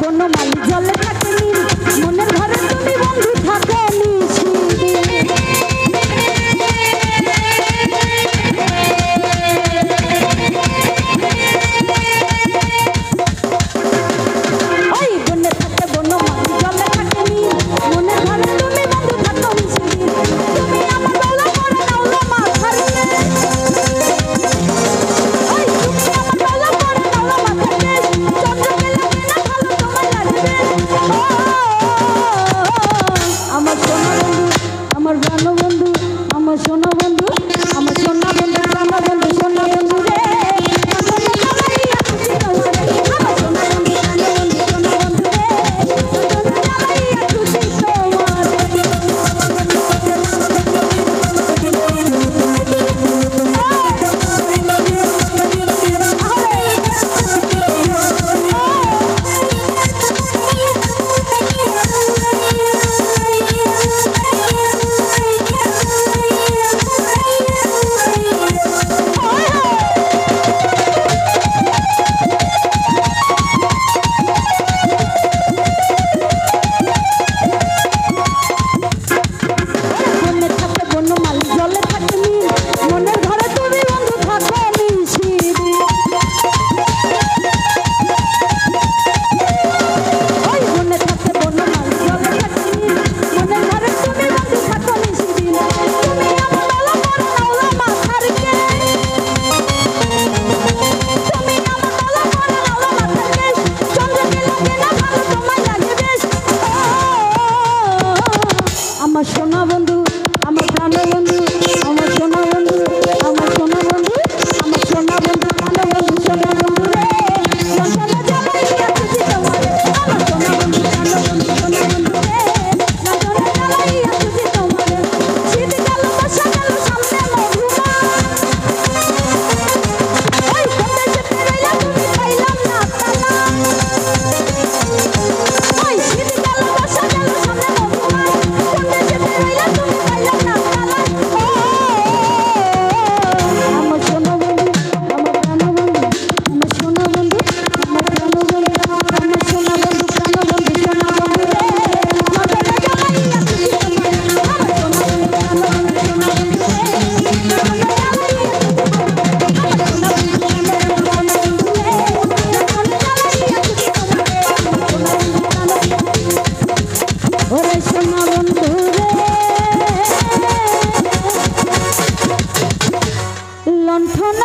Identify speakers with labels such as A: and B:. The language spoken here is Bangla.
A: বনমালী জলে থাকে নীল, মনের ঘরে তুমি বন্ধু থাকো নিশিদিন। ওই বনে থাকে বনমালী জলে থাকে নীল, মনের ঘরে তুমি বন্ধু থাকো নিশিদিন। তুমি আমার গলা করে নাও মাথার ওই তুমি আমার গলা করে নাও মাথার চন্দ্রকে লাগে না ভালো তোমার লাগবে। আমার সোনা বন্ধু, আমার প্রাণ বন্ধু, আমার সোনা বন্ধু, আমার সোনা বন্ধু, প্রাণ বন্ধু, সোনা বন্ধু রে। আমার সোনা বন্ধু, প্রাণ বন্ধু, সোনা বন্ধু রে। খুশি তোমার আমার সোনা বন্ধু, আমার প্রাণ বন্ধু, আমার সোনা বন্ধু, আমার সোনা বন্ধু, আমার সোনা বন্ধু, প্রাণ বন্ধু, সোনা বন্ধু রে। সোনা জ্বালাইয়া খুশি তোমার, আমার সোনা বন্ধু, প্রাণ বন্ধু, সোনা বন্ধু রে। সোনা জ্বালাইয়া খুশি তোমার, শীত গেল বর্ষা গেল সামনে মধুমা। ওই কোন দেশে রইলা তুমি পাইলাম না তালা। ওই শীত গেল বর্ষা গেল সামনে মধুমা। আমার সোনা বন্ধু, আমার প্রাণ বন্ধু, আমার সোনা বন্ধু, আমার প্রাণ বন্ধু, আমার সোনা বন্ধু, প্রাণ বন্ধু, সোনা বন্ধু রে। আমার বেলা জ্বালাইয়া খুশি তোমার, আমার সোনা বন্ধু, প্রাণ বন্ধু, সোনা বন্ধু রে। ওরে সোনা বন্ধু রে, লণ্ঠন